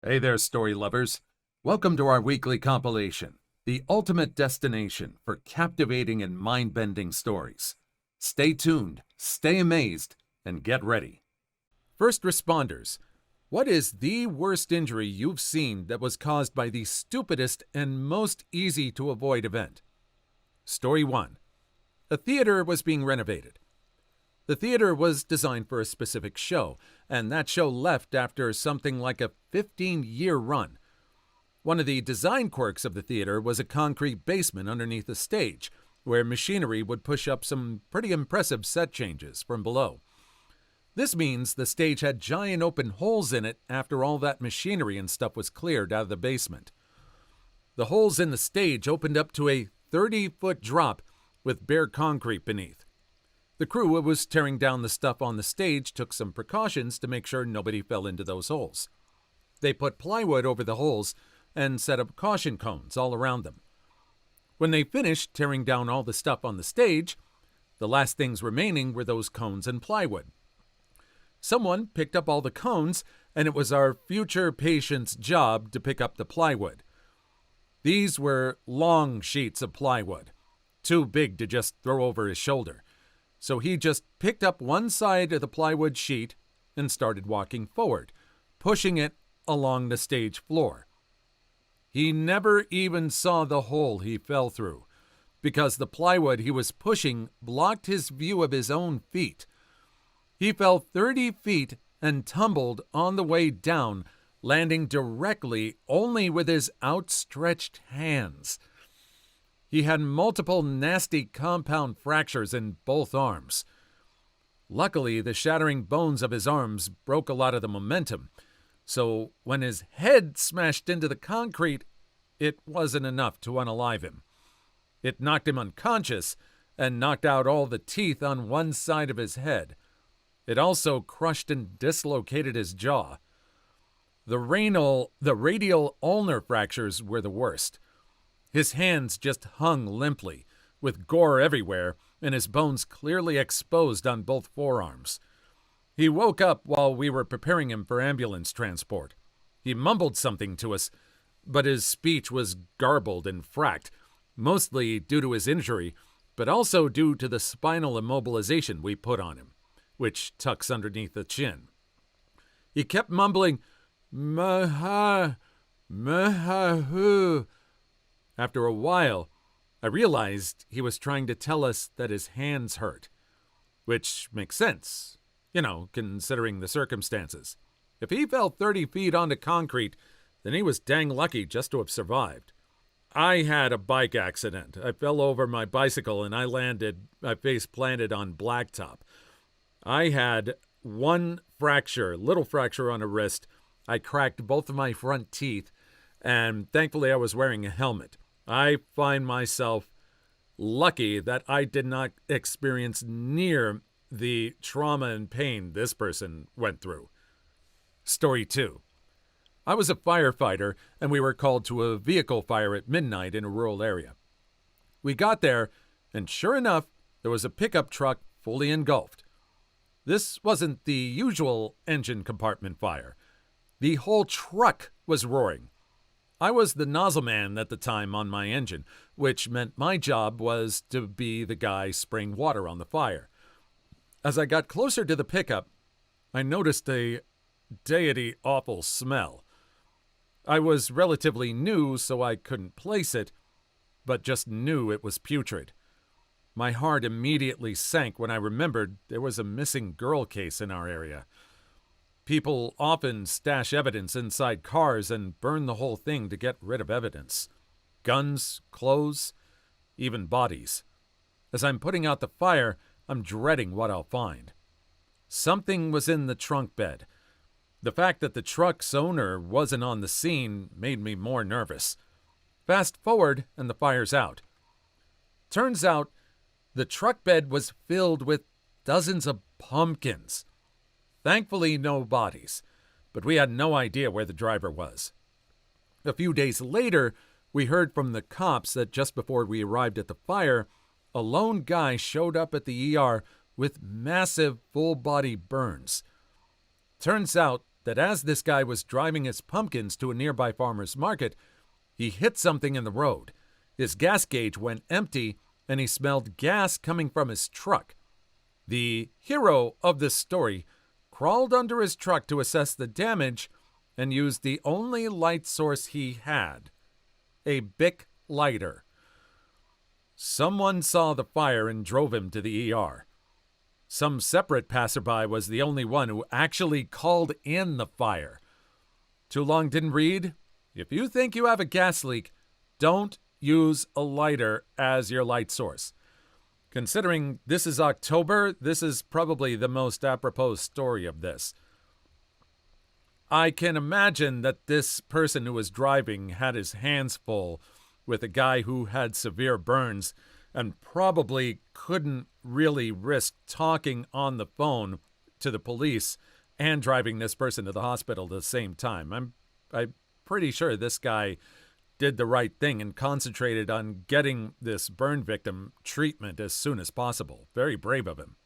Hey there, story lovers. Welcome to our weekly compilation, the ultimate destination for captivating and mind-bending stories. Stay tuned, stay amazed, and get ready. First responders, what is the worst injury you've seen that was caused by the stupidest and most easy to avoid event? Story 1. A theater was being renovated. The theater was designed for a specific show, and that show left after something like a 15-year run. One of the design quirks of the theater was a concrete basement underneath the stage, where machinery would push up some pretty impressive set changes from below. This means the stage had giant open holes in it after all that machinery and stuff was cleared out of the basement. The holes in the stage opened up to a 30-foot drop with bare concrete beneath. The crew who was tearing down the stuff on the stage took some precautions to make sure nobody fell into those holes. They put plywood over the holes and set up caution cones all around them. When they finished tearing down all the stuff on the stage, the last things remaining were those cones and plywood. Someone picked up all the cones, and it was our future patient's job to pick up the plywood. These were long sheets of plywood, too big to just throw over his shoulder. So he just picked up one side of the plywood sheet and started walking forward, pushing it along the stage floor. He never even saw the hole he fell through, because the plywood he was pushing blocked his view of his own feet. He fell 30 feet and tumbled on the way down, landing directly only with his outstretched hands. He had multiple nasty compound fractures in both arms. Luckily, the shattering bones of his arms broke a lot of the momentum, so when his head smashed into the concrete, it wasn't enough to unalive him. It knocked him unconscious and knocked out all the teeth on one side of his head. It also crushed and dislocated his jaw. The radial ulnar fractures were the worst. His hands just hung limply, with gore everywhere, and his bones clearly exposed on both forearms. He woke up while we were preparing him for ambulance transport. He mumbled something to us, but his speech was garbled and fracked, mostly due to his injury, but also due to the spinal immobilization we put on him, which tucks underneath the chin. He kept mumbling, "Maha, maha-hu." After a while, I realized he was trying to tell us that his hands hurt, which makes sense, considering the circumstances. If he fell 30 feet onto concrete, then he was dang lucky just to have survived. I had a bike accident. I fell over my bicycle and I face planted on blacktop. I had one little fracture on a wrist. I cracked both of my front teeth, and thankfully I was wearing a helmet. I find myself lucky that I did not experience near the trauma and pain this person went through. Story 2. I was a firefighter, and we were called to a vehicle fire at midnight in a rural area. We got there, and sure enough, there was a pickup truck fully engulfed. This wasn't the usual engine compartment fire. The whole truck was roaring. I was the nozzle man at the time on my engine, which meant my job was to be the guy spraying water on the fire. As I got closer to the pickup, I noticed a deity-awful smell. I was relatively new, so I couldn't place it, but just knew it was putrid. My heart immediately sank when I remembered there was a missing girl case in our area. People often stash evidence inside cars and burn the whole thing to get rid of evidence. Guns, clothes, even bodies. As I'm putting out the fire, I'm dreading what I'll find. Something was in the trunk bed. The fact that the truck's owner wasn't on the scene made me more nervous. Fast forward, and the fire's out. Turns out, the truck bed was filled with dozens of pumpkins. Thankfully, no bodies, but we had no idea where the driver was. A few days later, we heard from the cops that just before we arrived at the fire, a lone guy showed up at the ER with massive full-body burns. Turns out that as this guy was driving his pumpkins to a nearby farmer's market, he hit something in the road. His gas gauge went empty, and he smelled gas coming from his truck. The hero of this story crawled under his truck to assess the damage and used the only light source he had, a Bic lighter. Someone saw the fire and drove him to the ER. Some separate passerby was the only one who actually called in the fire. Too long didn't read? If you think you have a gas leak, don't use a lighter as your light source. Considering this is October, this is probably the most apropos story of this. I can imagine that this person who was driving had his hands full with a guy who had severe burns and probably couldn't really risk talking on the phone to the police and driving this person to the hospital at the same time. I'm pretty sure this guy did the right thing and concentrated on getting this burn victim treatment as soon as possible. Very brave of him.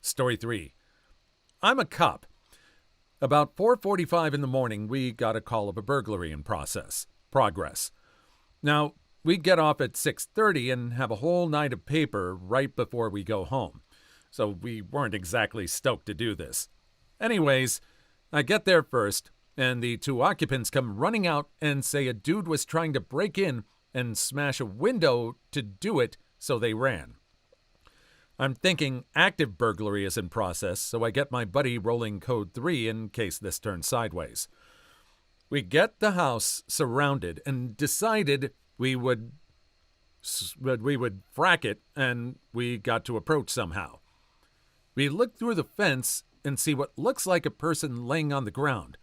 Story 3. I'm a cop. About 4:45 in the morning, we got a call of a burglary in progress. Now, we get off at 6:30 and have a whole night of paper right before we go home. So we weren't exactly stoked to do this. Anyways, I get there first, and the 2 occupants come running out and say a dude was trying to break in and smash a window to do it, so they ran. I'm thinking active burglary is in process, so I get my buddy rolling code 3 in case this turns sideways. We get the house surrounded and decided we would frack it, and we got to approach somehow. We look through the fence and see what looks like a person laying on the ground.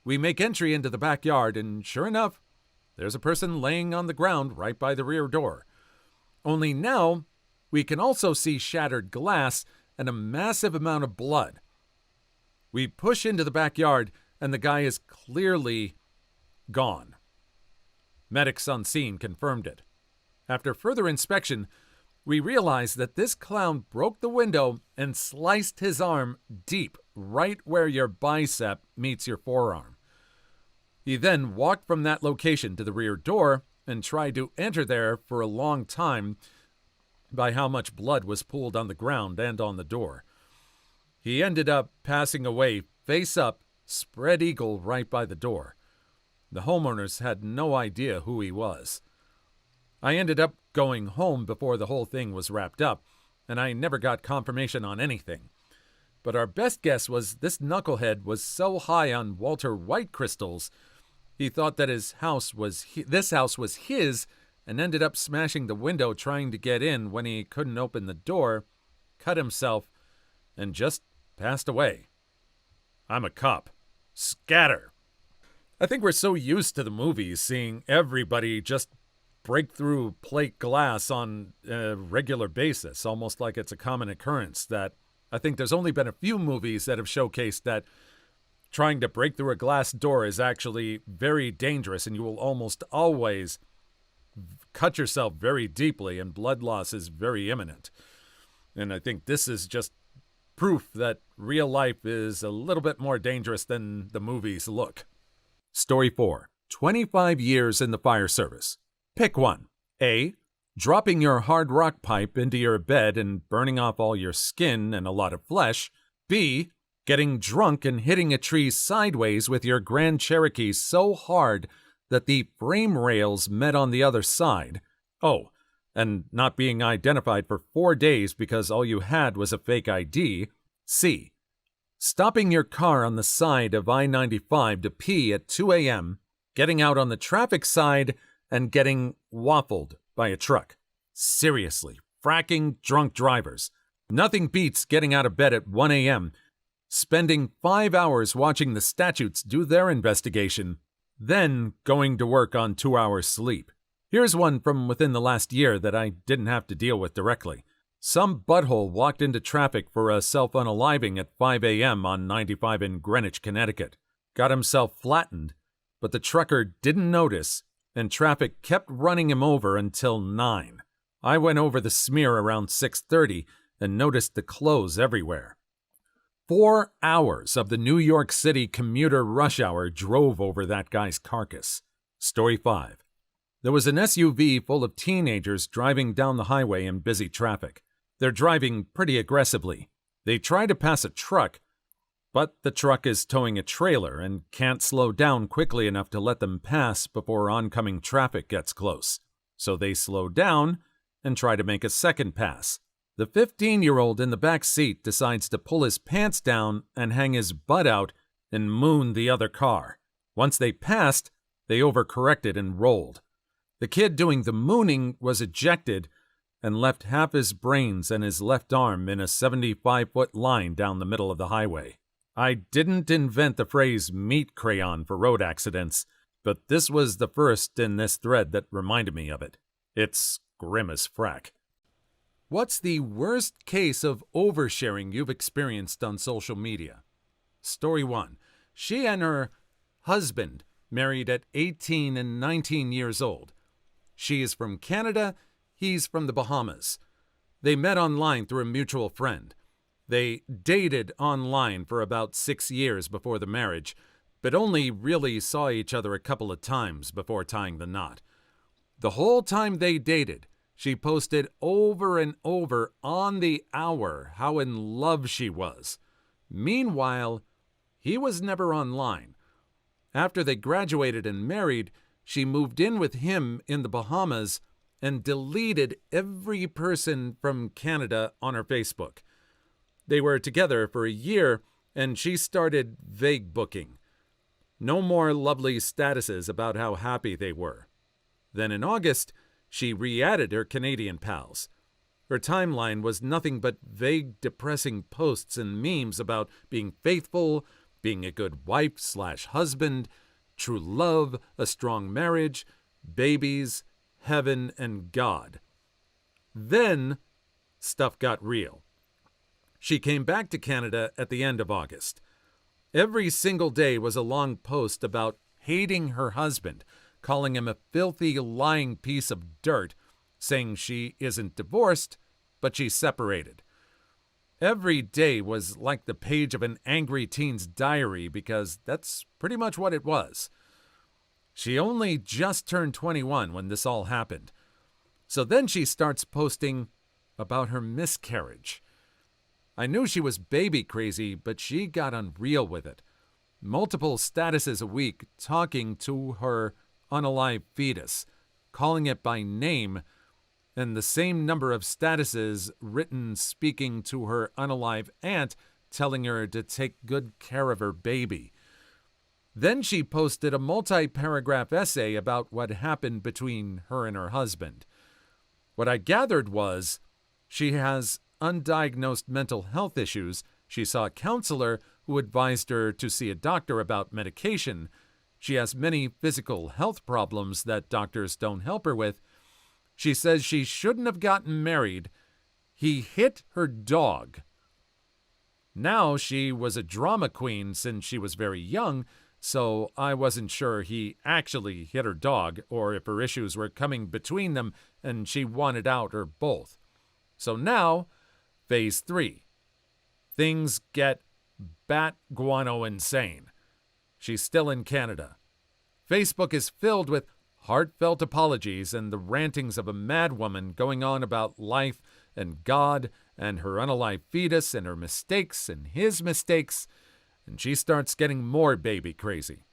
We make entry into the backyard, and sure enough, there's a person laying on the ground right by the rear door. Only now, we can also see shattered glass and a massive amount of blood. We push into the backyard, and the guy is clearly gone. Medics on scene confirmed it. After further inspection, we realized that this clown broke the window and sliced his arm deep, right where your bicep meets your forearm. He then walked from that location to the rear door and tried to enter there for a long time by how much blood was pooled on the ground and on the door. He ended up passing away face up, spread eagle right by the door. The homeowners had no idea who he was. I ended up going home before the whole thing was wrapped up, and I never got confirmation on anything. But our best guess was this knucklehead was so high on Walter White crystals, he thought that this house was his, and ended up smashing the window trying to get in when he couldn't open the door, cut himself, and just passed away. I'm a cop. Scatter! I think we're so used to the movies seeing everybody just break through plate glass on a regular basis, almost like it's a common occurrence, that I think there's only been a few movies that have showcased that trying to break through a glass door is actually very dangerous, and you will almost always cut yourself very deeply, and blood loss is very imminent. And I think this is just proof that real life is a little bit more dangerous than the movies look. Story 4. 25 years in the fire service. Pick one. A. Dropping your hard rock pipe into your bed and burning off all your skin and a lot of flesh. B. Getting drunk and hitting a tree sideways with your Grand Cherokee so hard that the frame rails met on the other side. Oh, and not being identified for 4 days because all you had was a fake ID. C. Stopping your car on the side of I-95 to pee at 2 a.m., getting out on the traffic side, and getting waffled by a truck. Seriously, fracking drunk drivers. Nothing beats getting out of bed at 1 a.m., spending 5 hours watching the statutes do their investigation, then going to work on 2 hours sleep. Here's one from within the last year that I didn't have to deal with directly. Some butthole walked into traffic for a self-unaliving at 5 a.m. on 95 in Greenwich, Connecticut. Got himself flattened, but the trucker didn't notice, and traffic kept running him over until 9. I went over the smear around 6:30 and noticed the clothes everywhere. 4 hours of the New York City commuter rush hour drove over that guy's carcass. Story 5. There was an SUV full of teenagers driving down the highway in busy traffic. They're driving pretty aggressively. They try to pass a truck, but the truck is towing a trailer and can't slow down quickly enough to let them pass before oncoming traffic gets close. So they slow down and try to make a second pass. The 15-year-old in the back seat decides to pull his pants down and hang his butt out and moon the other car. Once they passed, they overcorrected and rolled. The kid doing the mooning was ejected and left half his brains and his left arm in a 75-foot line down the middle of the highway. I didn't invent the phrase meat crayon for road accidents, but this was the first in this thread that reminded me of it. It's grim as frack. What's the worst case of oversharing you've experienced on social media? Story 1. She and her husband married at 18 and 19 years old. She is from Canada, he's from the Bahamas. They met online through a mutual friend. They dated online for about 6 years before the marriage, but only really saw each other a couple of times before tying the knot. The whole time they dated, she posted over and over on the hour how in love she was. Meanwhile, he was never online. After they graduated and married, she moved in with him in the Bahamas and deleted every person from Canada on her Facebook. They were together for a year, and she started vague booking. No more lovely statuses about how happy they were. Then in August, she re-added her Canadian pals. Her timeline was nothing but vague, depressing posts and memes about being faithful, being a good wife/husband, true love, a strong marriage, babies, heaven, and God. Then, stuff got real. She came back to Canada at the end of August. Every single day was a long post about hating her husband, calling him a filthy, lying piece of dirt, saying she isn't divorced, but she's separated. Every day was like the page of an angry teen's diary because that's pretty much what it was. She only just turned 21 when this all happened. So then she starts posting about her miscarriage. I knew she was baby crazy, but she got unreal with it. Multiple statuses a week talking to her unalive fetus, calling it by name, and the same number of statuses written speaking to her unalive aunt, telling her to take good care of her baby. Then she posted a multi-paragraph essay about what happened between her and her husband. What I gathered was she has undiagnosed mental health issues. She saw a counselor who advised her to see a doctor about medication. She has many physical health problems that doctors don't help her with. She says she shouldn't have gotten married. He hit her dog. Now she was a drama queen since she was very young, so I wasn't sure he actually hit her dog or if her issues were coming between them and she wanted out or both. So now, Phase 3. Things get bat guano insane. She's still in Canada. Facebook is filled with heartfelt apologies and the rantings of a mad woman going on about life and God and her unalive fetus and her mistakes and his mistakes, and she starts getting more baby crazy.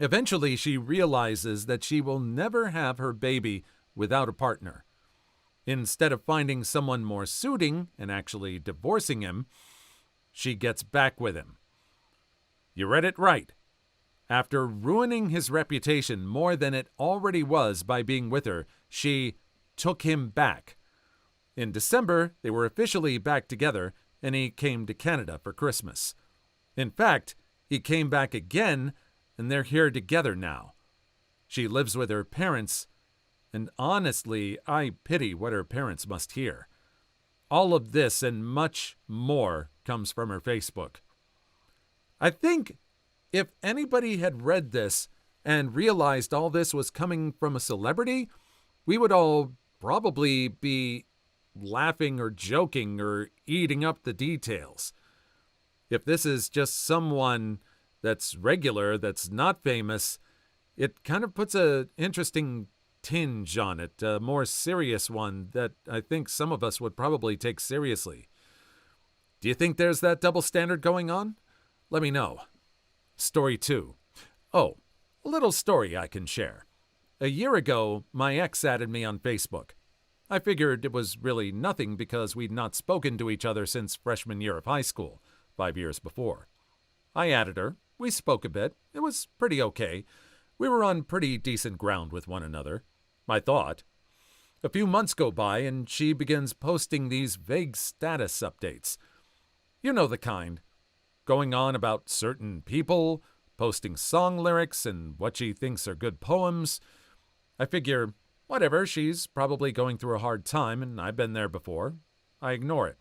Eventually, she realizes that she will never have her baby without a partner. Instead of finding someone more suiting and actually divorcing him, she gets back with him. You read it right. After ruining his reputation more than it already was by being with her, she took him back. In December, they were officially back together, and he came to Canada for Christmas. In fact, he came back again, and they're here together now. She lives with her parents, and honestly, I pity what her parents must hear. All of this and much more comes from her Facebook. I think if anybody had read this and realized all this was coming from a celebrity, we would all probably be laughing or joking or eating up the details. If this is just someone that's regular, that's not famous, it kind of puts an interesting tinge on it, a more serious one that I think some of us would probably take seriously. Do you think there's that double standard going on? Let me know. Story 2. Oh, a little story I can share. A year ago, my ex added me on Facebook. I figured it was really nothing because we'd not spoken to each other since freshman year of high school, 5 years before. I added her. We spoke a bit. It was pretty okay. We were on pretty decent ground with one another, I thought. A few months go by and she begins posting these vague status updates. You know the kind. Going on about certain people, posting song lyrics and what she thinks are good poems. I figure, whatever, she's probably going through a hard time and I've been there before. I ignore it.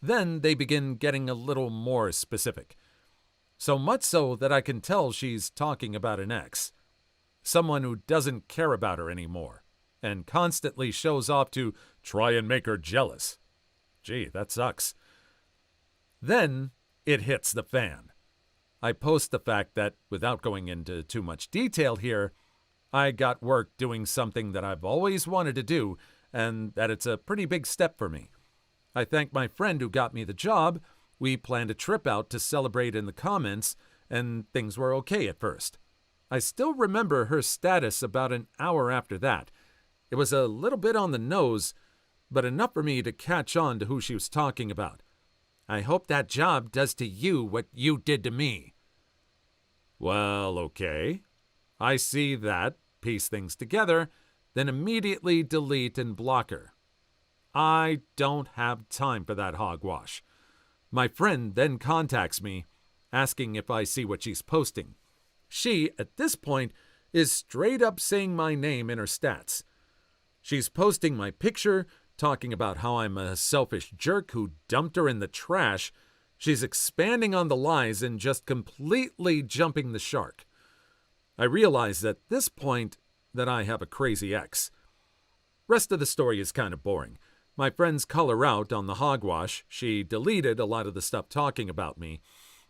Then they begin getting a little more specific. So much so that I can tell she's talking about an ex. Someone who doesn't care about her anymore and constantly shows off to try and make her jealous. Gee, that sucks. Then it hits the fan. I post the fact that, without going into too much detail here, I got work doing something that I've always wanted to do and that it's a pretty big step for me. I thank my friend who got me the job. We planned a trip out to celebrate in the comments, and things were okay at first. I still remember her status about an hour after that. It was a little bit on the nose, but enough for me to catch on to who she was talking about. I hope that job does to you what you did to me. Well, okay. I see that, piece things together, then immediately delete and block her. I don't have time for that hogwash. My friend then contacts me, asking if I see what she's posting. She, at this point, is straight up saying my name in her stats. She's posting my picture, talking about how I'm a selfish jerk who dumped her in the trash. She's expanding on the lies and just completely jumping the shark. I realize at this point that I have a crazy ex. Rest of the story is kind of boring. My friends call her out on the hogwash. She deleted a lot of the stuff talking about me.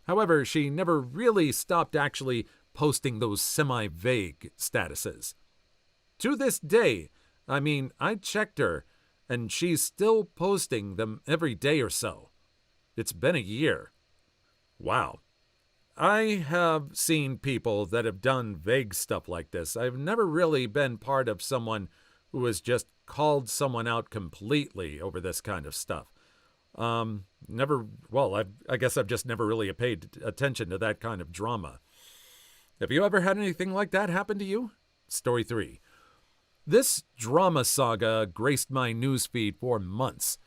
However, she never really stopped actually posting those semi-vague statuses. To this day, I checked her, and she's still posting them every day or so. It's been a year. Wow. I have seen people that have done vague stuff like this. I've never really been part of someone who has just called someone out completely over this kind of stuff. I guess I've just never really paid attention to that kind of drama. Have you ever had anything like that happen to you? Story 3. This drama saga graced my newsfeed for months.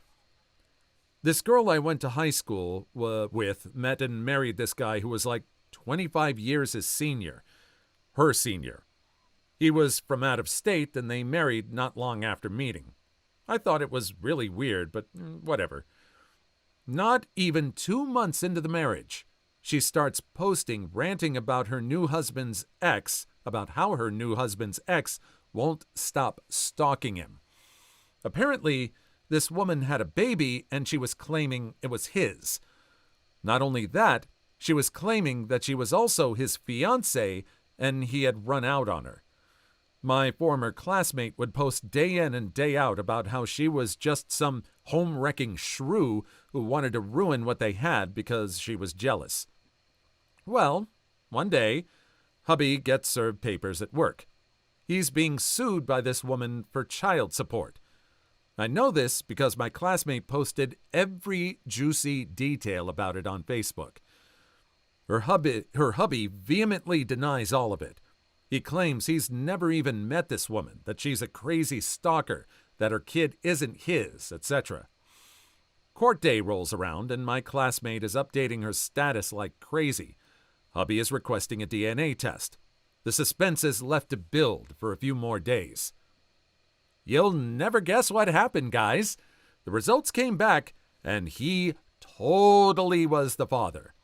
This girl I went to high school with met and married this guy who was like 25 years his senior. Her senior. He was from out of state and they married not long after meeting. I thought it was really weird, but whatever. Not even 2 months into the marriage, she starts posting, ranting about her new husband's ex, about how her new husband's ex won't stop stalking him. Apparently, this woman had a baby and she was claiming it was his. Not only that, she was claiming that she was also his fiancée and he had run out on her. My former classmate would post day in and day out about how she was just some home-wrecking shrew who wanted to ruin what they had because she was jealous. Well, one day, hubby gets served papers at work. He's being sued by this woman for child support. I know this because my classmate posted every juicy detail about it on Facebook. Her hubby vehemently denies all of it. He claims he's never even met this woman, that she's a crazy stalker, that her kid isn't his, etc. Court day rolls around and my classmate is updating her status like crazy. Hubby is requesting a DNA test. The suspense is left to build for a few more days. You'll never guess what happened, guys. The results came back, and he totally was the father.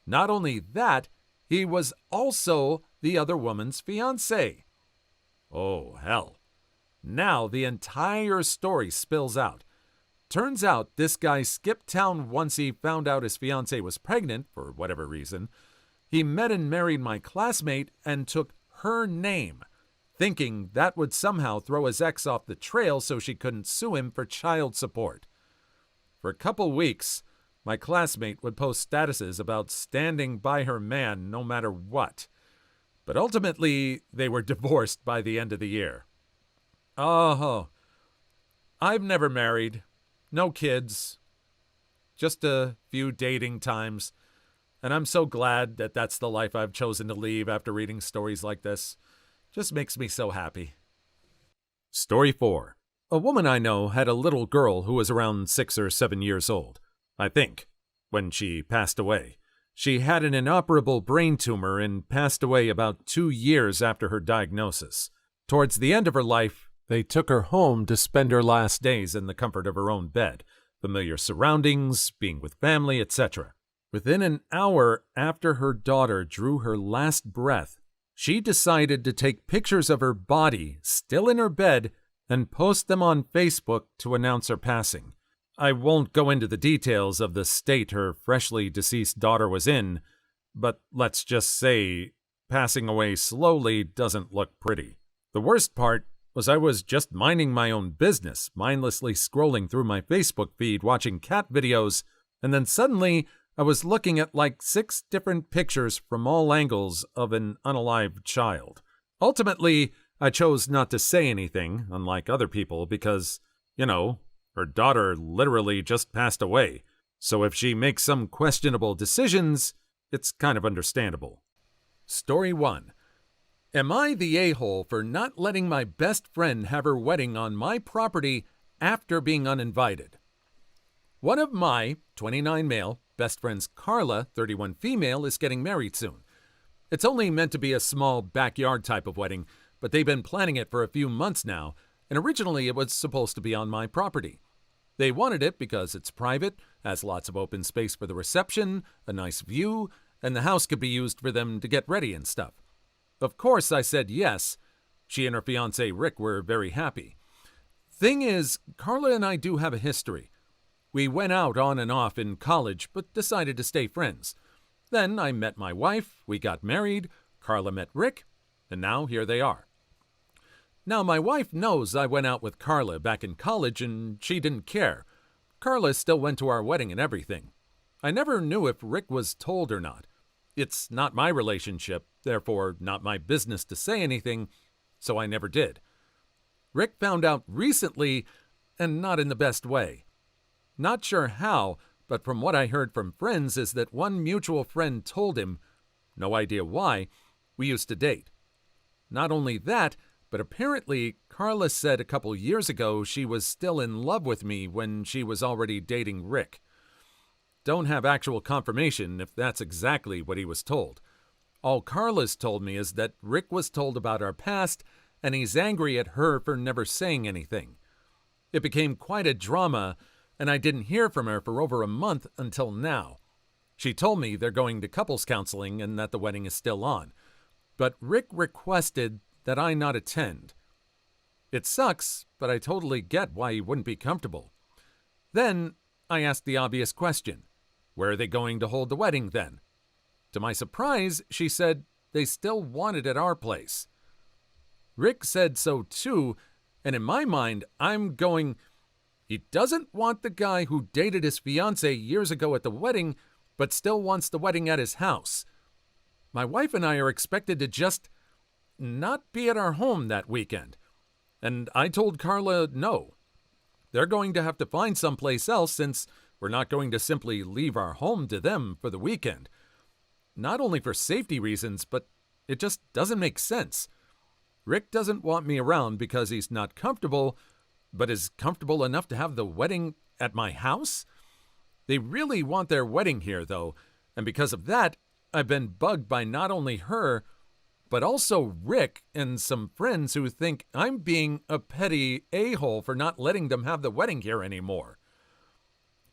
Not only that, he was also the other woman's fiancé. Oh, hell. Now the entire story spills out. Turns out this guy skipped town once he found out his fiancée was pregnant, for whatever reason. He met and married my classmate and took her name, thinking that would somehow throw his ex off the trail so she couldn't sue him for child support. For a couple weeks, my classmate would post statuses about standing by her man no matter what. But ultimately, they were divorced by the end of the year. Oh, I've never married. No kids. Just a few dating times. And I'm so glad that that's the life I've chosen to lead after reading stories like this. Just makes me so happy. Story 4. A woman I know had a little girl who was around 6 or 7 years old, I think, when she passed away. She had an inoperable brain tumor and passed away about 2 years after her diagnosis. Towards the end of her life, they took her home to spend her last days in the comfort of her own bed, familiar surroundings, being with family, etc. Within an hour after her daughter drew her last breath, she decided to take pictures of her body, still in her bed, and post them on Facebook to announce her passing. I won't go into the details of the state her freshly deceased daughter was in, but let's just say passing away slowly doesn't look pretty. The worst part was I was just minding my own business, mindlessly scrolling through my Facebook feed watching cat videos, and then suddenly I was looking at like 6 different pictures from all angles of an unalived child. Ultimately, I chose not to say anything, unlike other people, because, her daughter literally just passed away. So if she makes some questionable decisions, it's kind of understandable. Story 1. Am I the a-hole for not letting my best friend have her wedding on my property after being uninvited? One of my, 29 male, best friends Carla, 31 female, is getting married soon. It's only meant to be a small backyard type of wedding, but they've been planning it for a few months now, and originally it was supposed to be on my property. They wanted it because it's private, has lots of open space for the reception, a nice view, and the house could be used for them to get ready and stuff. Of course, I said yes. She and her fiancé Rick were very happy. Thing is, Carla and I do have a history. We went out on and off in college, but decided to stay friends. Then I met my wife, we got married, Carla met Rick, and now here they are. Now, my wife knows I went out with Carla back in college, and she didn't care. Carla still went to our wedding and everything. I never knew if Rick was told or not. It's not my relationship, therefore not my business to say anything, so I never did. Rick found out recently, and not in the best way. Not sure how, but from what I heard from friends is that one mutual friend told him, no idea why, we used to date. Not only that, but apparently Carla said a couple years ago she was still in love with me when she was already dating Rick. Don't have actual confirmation if that's exactly what he was told. All Carla's told me is that Rick was told about our past, and he's angry at her for never saying anything. It became quite a drama, and I didn't hear from her for over a month until now. She told me they're going to couples counseling and that the wedding is still on. But Rick requested that I not attend. It sucks, but I totally get why he wouldn't be comfortable. Then I asked the obvious question. Where are they going to hold the wedding then? To my surprise, she said they still want it at our place. Rick said so too, and in my mind, I'm going, he doesn't want the guy who dated his fiancée years ago at the wedding, but still wants the wedding at his house. My wife and I are expected to just not be at our home that weekend. And I told Carla no. They're going to have to find someplace else since we're not going to simply leave our home to them for the weekend. Not only for safety reasons, but it just doesn't make sense. Rick doesn't want me around because he's not comfortable, but is comfortable enough to have the wedding at my house? They really want their wedding here, though, and because of that, I've been bugged by not only her, but also Rick and some friends who think I'm being a petty a-hole for not letting them have the wedding here anymore.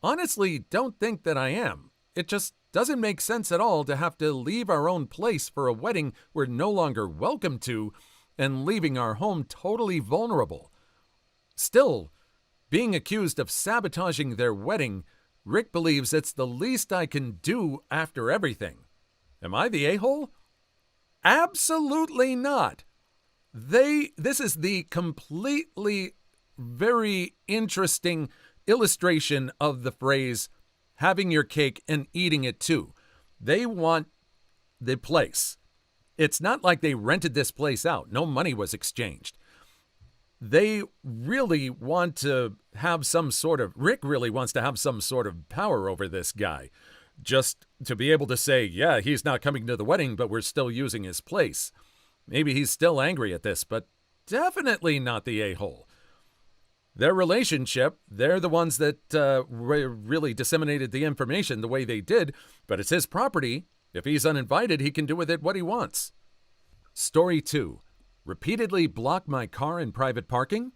Honestly, don't think that I am. It just doesn't make sense at all to have to leave our own place for a wedding we're no longer welcome to and leaving our home totally vulnerable. Still, Being accused of sabotaging their wedding, Rick believes it's the least I can do after everything. Am I the a-hole? Absolutely not. This is the completely very interesting illustration of the phrase, having your cake and eating it too. They want the place. It's not like they rented this place out. No money was exchanged. They really want to have Rick really wants to have some sort of power over this guy. Just to be able to say, yeah, he's not coming to the wedding, but we're still using his place. Maybe he's still angry at this, but definitely not the a-hole. Their relationship, they're the ones that really disseminated the information the way they did, but it's his property. If he's uninvited, he can do with it what he wants. Story 2. Repeatedly block my car in private parking?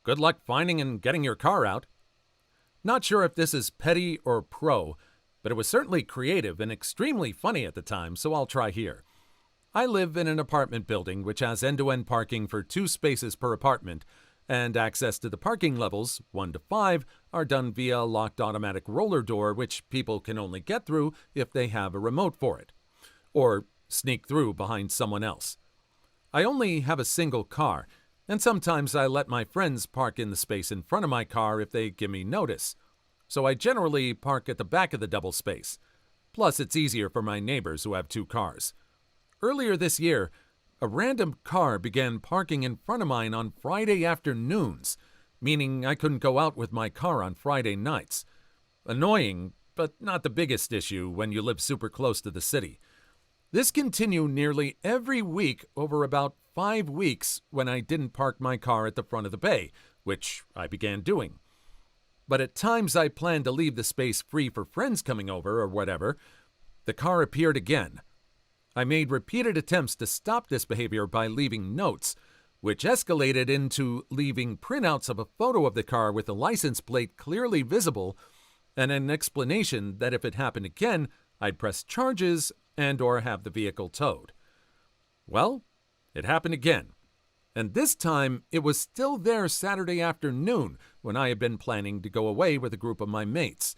Good luck finding and getting your car out. Not sure if this is petty or pro, but it was certainly creative and extremely funny at the time, so I'll try here. I live in an apartment building which has end-to-end parking for 2 spaces per apartment, and access to the parking levels, 1 to 5, are done via a locked automatic roller door which people can only get through if they have a remote for it, or sneak through behind someone else. I only have a single car, and sometimes I let my friends park in the space in front of my car if they give me notice, so I generally park at the back of the double space. Plus, it's easier for my neighbors who have 2 cars. Earlier this year, a random car began parking in front of mine on Friday afternoons, meaning I couldn't go out with my car on Friday nights. Annoying, but not the biggest issue when you live super close to the city. This continued nearly every week over about 5 weeks when I didn't park my car at the front of the bay, which I began doing. But at times I planned to leave the space free for friends coming over or whatever, the car appeared again. I made repeated attempts to stop this behavior by leaving notes, which escalated into leaving printouts of a photo of the car with the license plate clearly visible and an explanation that if it happened again, I'd press charges and or have the vehicle towed. Well, it happened again. And this time, it was still there Saturday afternoon when I had been planning to go away with a group of my mates.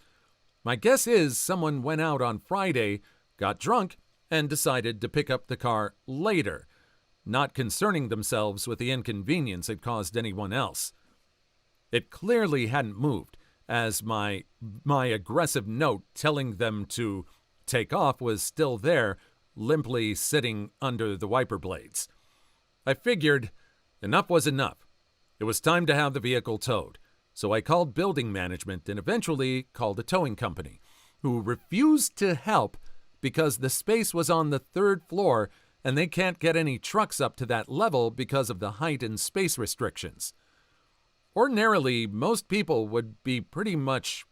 My guess is someone went out on Friday, got drunk, and decided to pick up the car later, not concerning themselves with the inconvenience it caused anyone else. It clearly hadn't moved, as my aggressive note telling them to take off was still there, limply sitting under the wiper blades. I figured enough was enough. It was time to have the vehicle towed, so I called building management and eventually called a towing company, who refused to help because the space was on the 3rd floor and they can't get any trucks up to that level because of the height and space restrictions. Ordinarily, most people would be pretty much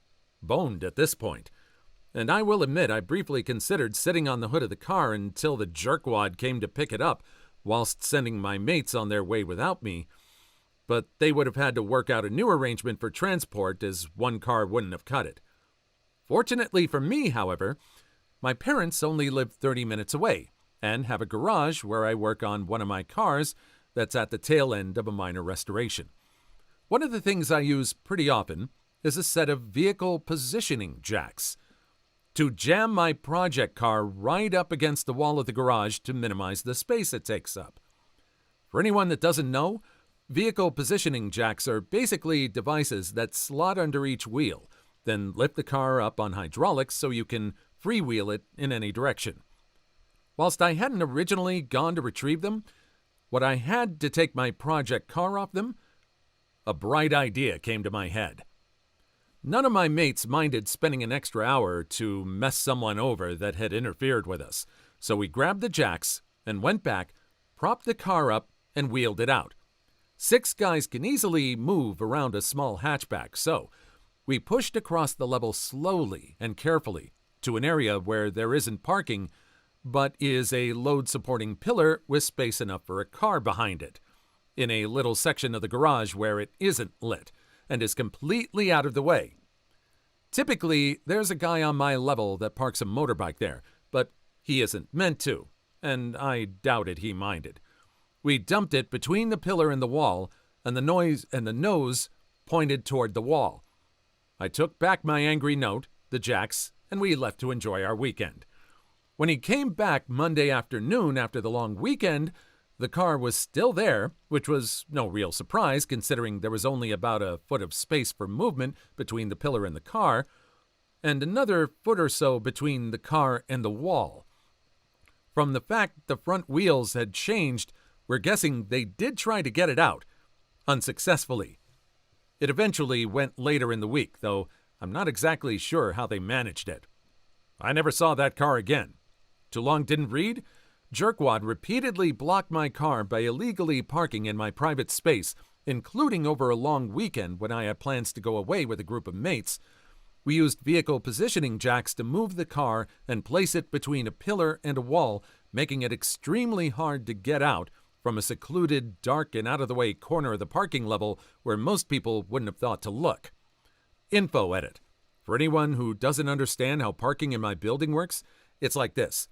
boned at this point, and I will admit I briefly considered sitting on the hood of the car until the jerkwad came to pick it up whilst sending my mates on their way without me, but they would have had to work out a new arrangement for transport as one car wouldn't have cut it. Fortunately for me, however, my parents only live 30 minutes away and have a garage where I work on one of my cars that's at the tail end of a minor restoration. One of the things I use pretty often is a set of vehicle positioning jacks to jam my project car right up against the wall of the garage to minimize the space it takes up. For anyone that doesn't know, vehicle positioning jacks are basically devices that slot under each wheel, then lift the car up on hydraulics so you can freewheel it in any direction. Whilst I hadn't originally gone to retrieve them, when I had to take my project car off them, a bright idea came to my head. None of my mates minded spending an extra hour to mess someone over that had interfered with us, so we grabbed the jacks and went back, propped the car up, and wheeled it out. 6 guys can easily move around a small hatchback, so we pushed across the level slowly and carefully to an area where there isn't parking, but is a load-supporting pillar with space enough for a car behind it, in a little section of the garage where it isn't lit and is completely out of the way. Typically, there's a guy on my level that parks a motorbike there, but he isn't meant to, and I doubted he minded. We dumped it between the pillar and the wall, and the nose pointed toward the wall. I took back my angry note, the jacks, and we left to enjoy our weekend. When he came back Monday afternoon after the long weekend, the car was still there, which was no real surprise considering there was only about a foot of space for movement between the pillar and the car, and another foot or so between the car and the wall. From the fact the front wheels had changed, we're guessing they did try to get it out, unsuccessfully. It eventually went later in the week, though I'm not exactly sure how they managed it. I never saw that car again. Too long didn't read? Jerkwad repeatedly blocked my car by illegally parking in my private space, including over a long weekend when I had plans to go away with a group of mates. We used vehicle positioning jacks to move the car and place it between a pillar and a wall, making it extremely hard to get out from a secluded, dark, and out-of-the-way corner of the parking level where most people wouldn't have thought to look. Info edit. For anyone who doesn't understand how parking in my building works, it's like this.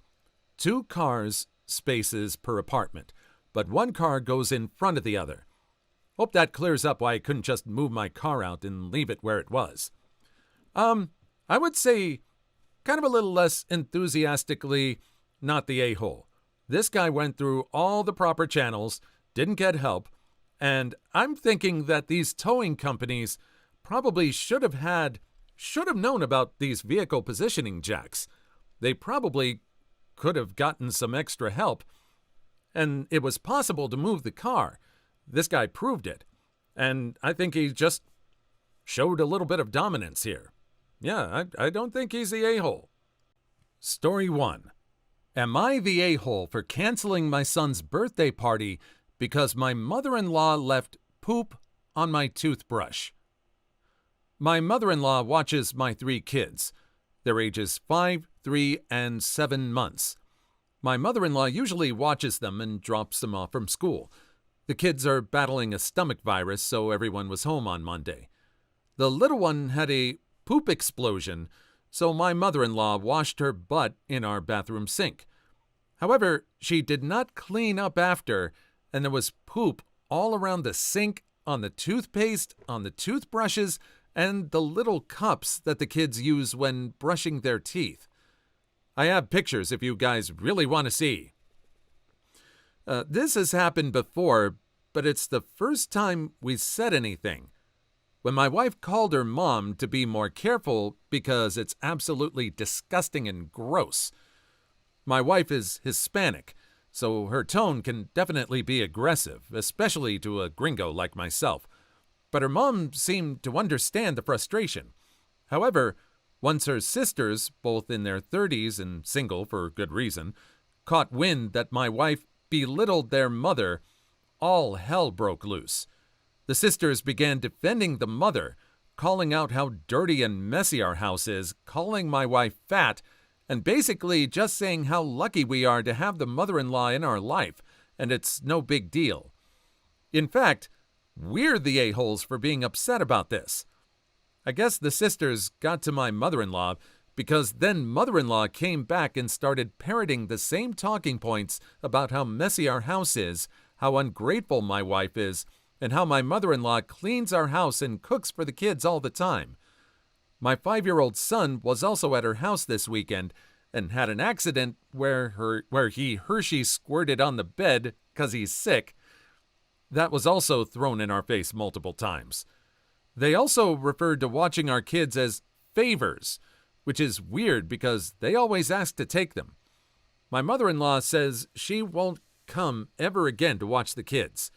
2 cars spaces per apartment, but 1 car goes in front of the other. Hope that clears up why I couldn't just move my car out and leave it where it was. I would say kind of a little less enthusiastically, not the a-hole. This guy went through all the proper channels, didn't get help, and I'm thinking that these towing companies probably should have known about these vehicle positioning jacks. They probably could have gotten some extra help, and it was possible to move the car. This guy proved it, and I think he just showed a little bit of dominance here. Yeah, I don't think he's the a-hole. Story 1. Am I the a-hole for canceling my son's birthday party because my mother-in-law left poop on my toothbrush? My mother-in-law watches my 3 kids. Their ages 5, 3, and 7 months. My mother-in-law usually watches them and drops them off from school. The kids are battling a stomach virus, so everyone was home on Monday. The little one had a poop explosion, so my mother-in-law washed her butt in our bathroom sink. However, she did not clean up after, and there was poop all around the sink, on the toothpaste, on the toothbrushes, and the little cups that the kids use when brushing their teeth. I have pictures if you guys really want to see. This has happened before, but it's the first time we said anything. When my wife called her mom to be more careful because it's absolutely disgusting and gross. My wife is Hispanic, so her tone can definitely be aggressive, especially to a gringo like myself. But her mom seemed to understand the frustration. However, once her sisters, both in their 30s and single for good reason, caught wind that my wife belittled their mother, all hell broke loose. The sisters began defending the mother, calling out how dirty and messy our house is, calling my wife fat, and basically just saying how lucky we are to have the mother-in-law in our life, and it's no big deal. In fact, we're the a-holes for being upset about this. I guess the sisters got to my mother-in-law because then mother-in-law came back and started parroting the same talking points about how messy our house is, how ungrateful my wife is, and how my mother-in-law cleans our house and cooks for the kids all the time. My 5-year-old son was also at her house this weekend and had an accident where he Hershey squirted on the bed because he's sick. That was also thrown in our face multiple times. They also referred to watching our kids as favors, which is weird because they always ask to take them. My mother-in-law says she won't come ever again to watch the kids.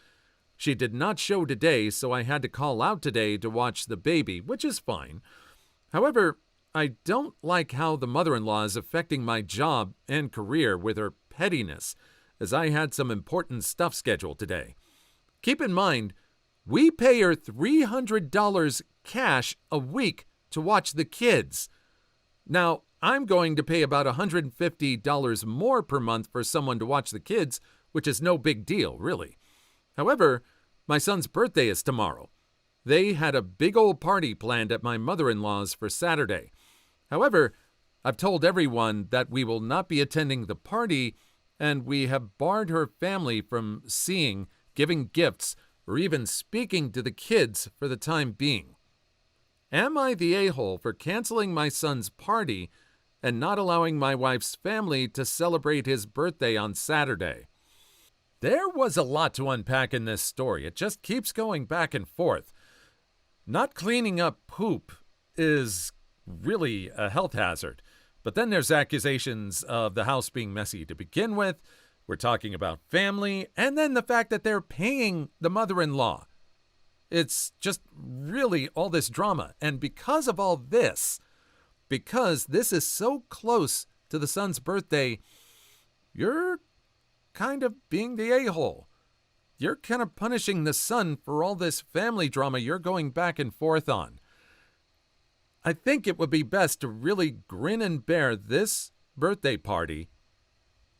She did not show today, so I had to call out today to watch the baby, which is fine. However, I don't like how the mother-in-law is affecting my job and career with her pettiness, as I had some important stuff scheduled today. Keep in mind, we pay her $300 cash a week to watch the kids. Now, I'm going to pay about $150 more per month for someone to watch the kids, which is no big deal, really. However, my son's birthday is tomorrow. They had a big old party planned at my mother-in-law's for Saturday. However, I've told everyone that we will not be attending the party, and we have barred her family from seeing, giving gifts, or even speaking to the kids for the time being. Am I the a-hole for canceling my son's party and not allowing my wife's family to celebrate his birthday on Saturday? There was a lot to unpack in this story. It just keeps going back and forth. Not cleaning up poop is really a health hazard. But then there's accusations of the house being messy to begin with. We're talking about family, and then the fact that they're paying the mother-in-law. It's just really all this drama. And because of all this, because this is so close to the son's birthday, you're kind of being the a-hole. You're kind of punishing the son for all this family drama you're going back and forth on. I think it would be best to really grin and bear this birthday party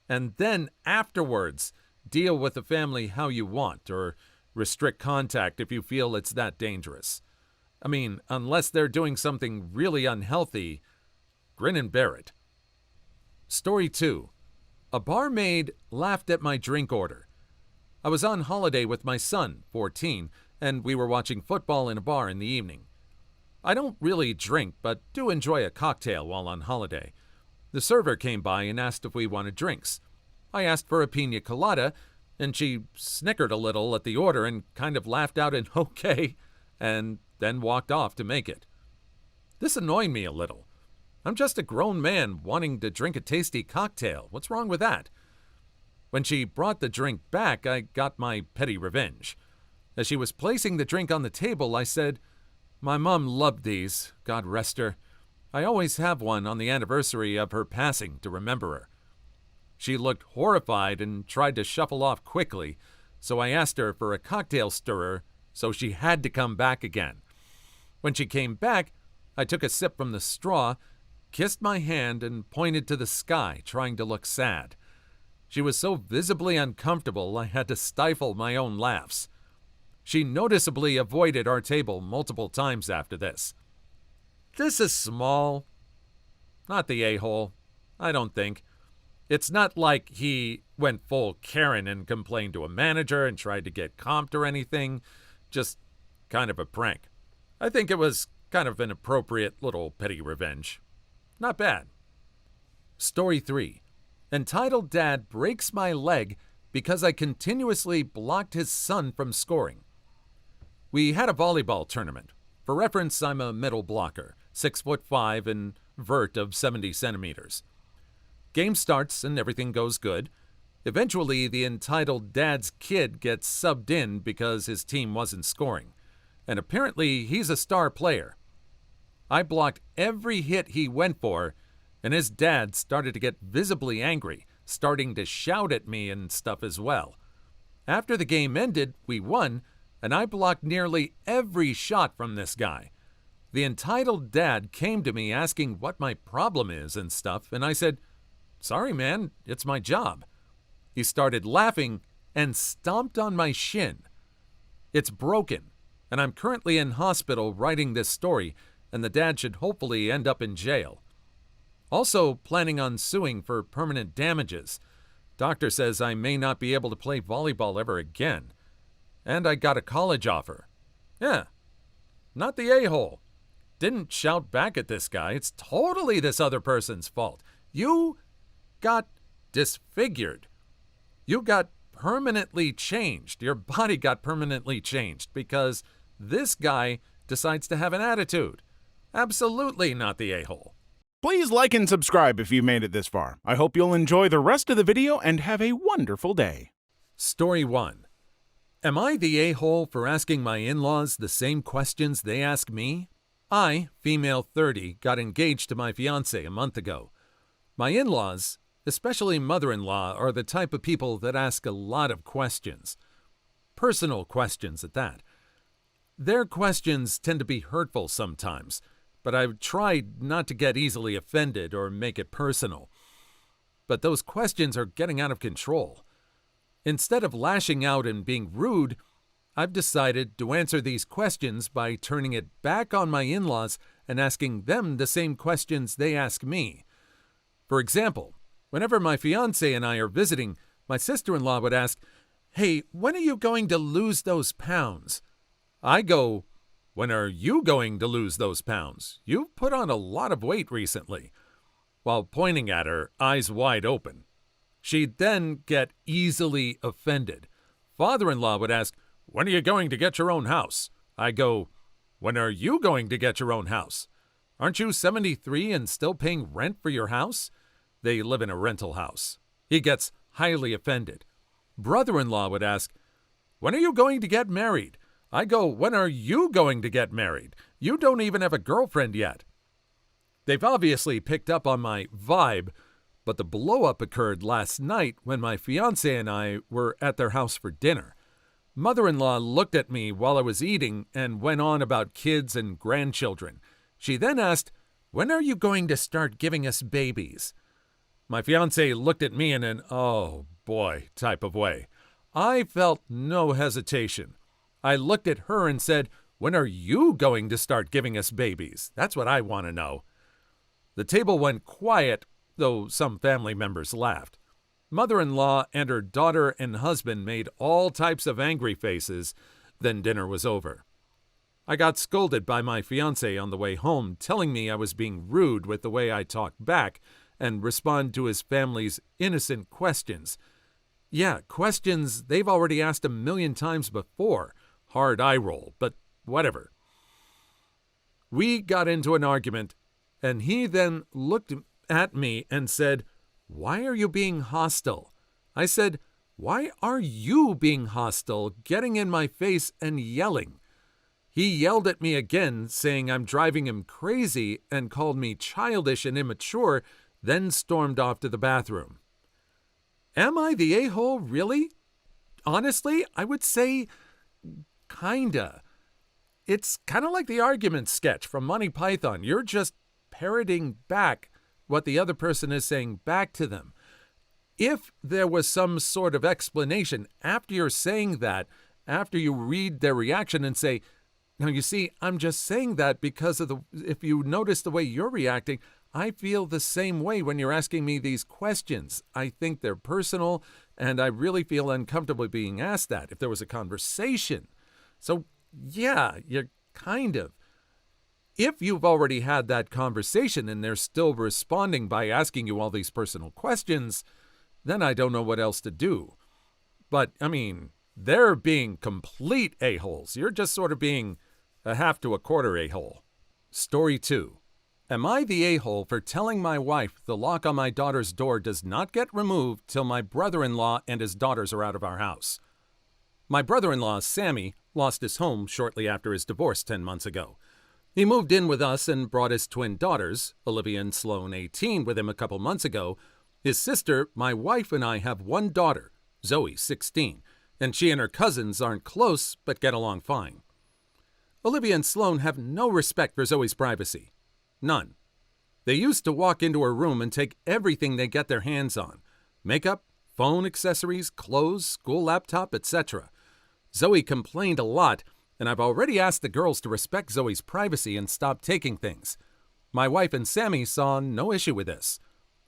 and then afterwards deal with the family how you want, or restrict contact if you feel it's that dangerous. I mean, unless they're doing something really unhealthy, grin and bear it. Story 2. A barmaid laughed at my drink order. I was on holiday with my son, 14, and we were watching football in a bar in the evening. I don't really drink, but do enjoy a cocktail while on holiday. The server came by and asked if we wanted drinks. I asked for a pina colada, and she snickered a little at the order and kind of laughed out an okay, and then walked off to make it. This annoyed me a little. I'm just a grown man wanting to drink a tasty cocktail. What's wrong with that? When she brought the drink back, I got my petty revenge. As she was placing the drink on the table, I said, "My mom loved these, God rest her. I always have one on the anniversary of her passing to remember her." She looked horrified and tried to shuffle off quickly, so I asked her for a cocktail stirrer, so she had to come back again. When she came back, I took a sip from the straw, kissed my hand, and pointed to the sky, trying to look sad. She was so visibly uncomfortable I had to stifle my own laughs. She noticeably avoided our table multiple times after this. This is small. Not the a-hole, I don't think. It's not like he went full Karen and complained to a manager and tried to get comped or anything. Just kind of a prank. I think it was kind of an appropriate little petty revenge. Not bad. Story 3. Entitled Dad breaks my leg because I continuously blocked his son from scoring. We had a volleyball tournament. For reference, I'm a middle blocker, 6'5" and vert of 70 centimeters. Game starts and everything goes good. Eventually, the entitled Dad's kid gets subbed in because his team wasn't scoring. And apparently, he's a star player. I blocked every hit he went for, and his dad started to get visibly angry, starting to shout at me and stuff as well. After the game ended, we won, and I blocked nearly every shot from this guy. The entitled dad came to me asking what my problem is and stuff, and I said, "Sorry, man, it's my job." He started laughing and stomped on my shin. It's broken, and I'm currently in hospital writing this story, and the dad should hopefully end up in jail. Also planning on suing for permanent damages. Doctor says I may not be able to play volleyball ever again. And I got a college offer. Yeah, not the a-hole. Didn't shout back at this guy. It's totally this other person's fault. You got disfigured. You got permanently changed. Your body got permanently changed because this guy decides to have an attitude. Absolutely not the a-hole. Please like and subscribe if you made it this far. I hope you'll enjoy the rest of the video and have a wonderful day. Story 1. Am I the a-hole for asking my in-laws the same questions they ask me? I, female 30, got engaged to my fiancé a month ago. My in-laws, especially mother-in-law, are the type of people that ask a lot of questions. Personal questions at that. Their questions tend to be hurtful sometimes, but I've tried not to get easily offended or make it personal. But those questions are getting out of control. Instead of lashing out and being rude, I've decided to answer these questions by turning it back on my in-laws and asking them the same questions they ask me. For example, whenever my fiancé and I are visiting, my sister-in-law would ask, "Hey, when are you going to lose those pounds?" I go, "When are you going to lose those pounds? You've put on a lot of weight recently," while pointing at her, eyes wide open. She'd then get easily offended. Father-in-law would ask, "When are you going to get your own house?" I go, "When are you going to get your own house? Aren't you 73 and still paying rent for your house?" They live in a rental house. He gets highly offended. Brother-in-law would ask, "When are you going to get married?" I go, "When are you going to get married? You don't even have a girlfriend yet." They've obviously picked up on my vibe, but the blow-up occurred last night when my fiancé and I were at their house for dinner. Mother-in-law looked at me while I was eating and went on about kids and grandchildren. She then asked, "When are you going to start giving us babies?" My fiancé looked at me in an "oh boy" type of way. I felt no hesitation. I looked at her and said, "When are you going to start giving us babies? That's what I want to know." The table went quiet, though some family members laughed. Mother-in-law and her daughter and husband made all types of angry faces. Then dinner was over. I got scolded by my fiancé on the way home, telling me I was being rude with the way I talked back and respond to his family's innocent questions. Yeah, questions they've already asked 1,000,000 times before. Hard eye roll, but whatever. We got into an argument, and he then looked at me and said, "Why are you being hostile?" I said, "Why are you being hostile, getting in my face and yelling?" He yelled at me again, saying I'm driving him crazy, and called me childish and immature, then stormed off to the bathroom. Am I the a-hole, really? Honestly, I would say kinda. It's kind of like the argument sketch from Monty Python. You're just parroting back what the other person is saying back to them. If there was some sort of explanation after you're saying that, after you read their reaction and say, "Now you see, I'm just saying that because if you notice the way you're reacting, I feel the same way when you're asking me these questions. I think they're personal, and I really feel uncomfortable being asked that," if there was a conversation. So, yeah, you're kind of. If you've already had that conversation and they're still responding by asking you all these personal questions, then I don't know what else to do. But, I mean, they're being complete a-holes. You're just sort of being a half to a quarter a-hole. Story 2. Am I the a-hole for telling my wife the lock on my daughter's door does not get removed till my brother-in-law and his daughters are out of our house? My brother-in-law, Sammy, lost his home shortly after his divorce 10 months ago. He moved in with us and brought his twin daughters, Olivia and Sloane, 18, with him a couple months ago. His sister, my wife, and I have one daughter, Zoe, 16, and she and her cousins aren't close but get along fine. Olivia and Sloane have no respect for Zoe's privacy. None. They used to walk into her room and take everything they get their hands on: makeup, phone accessories, clothes, school laptop, etc. Zoe complained a lot, and I've already asked the girls to respect Zoe's privacy and stop taking things. My wife and Sammy saw no issue with this.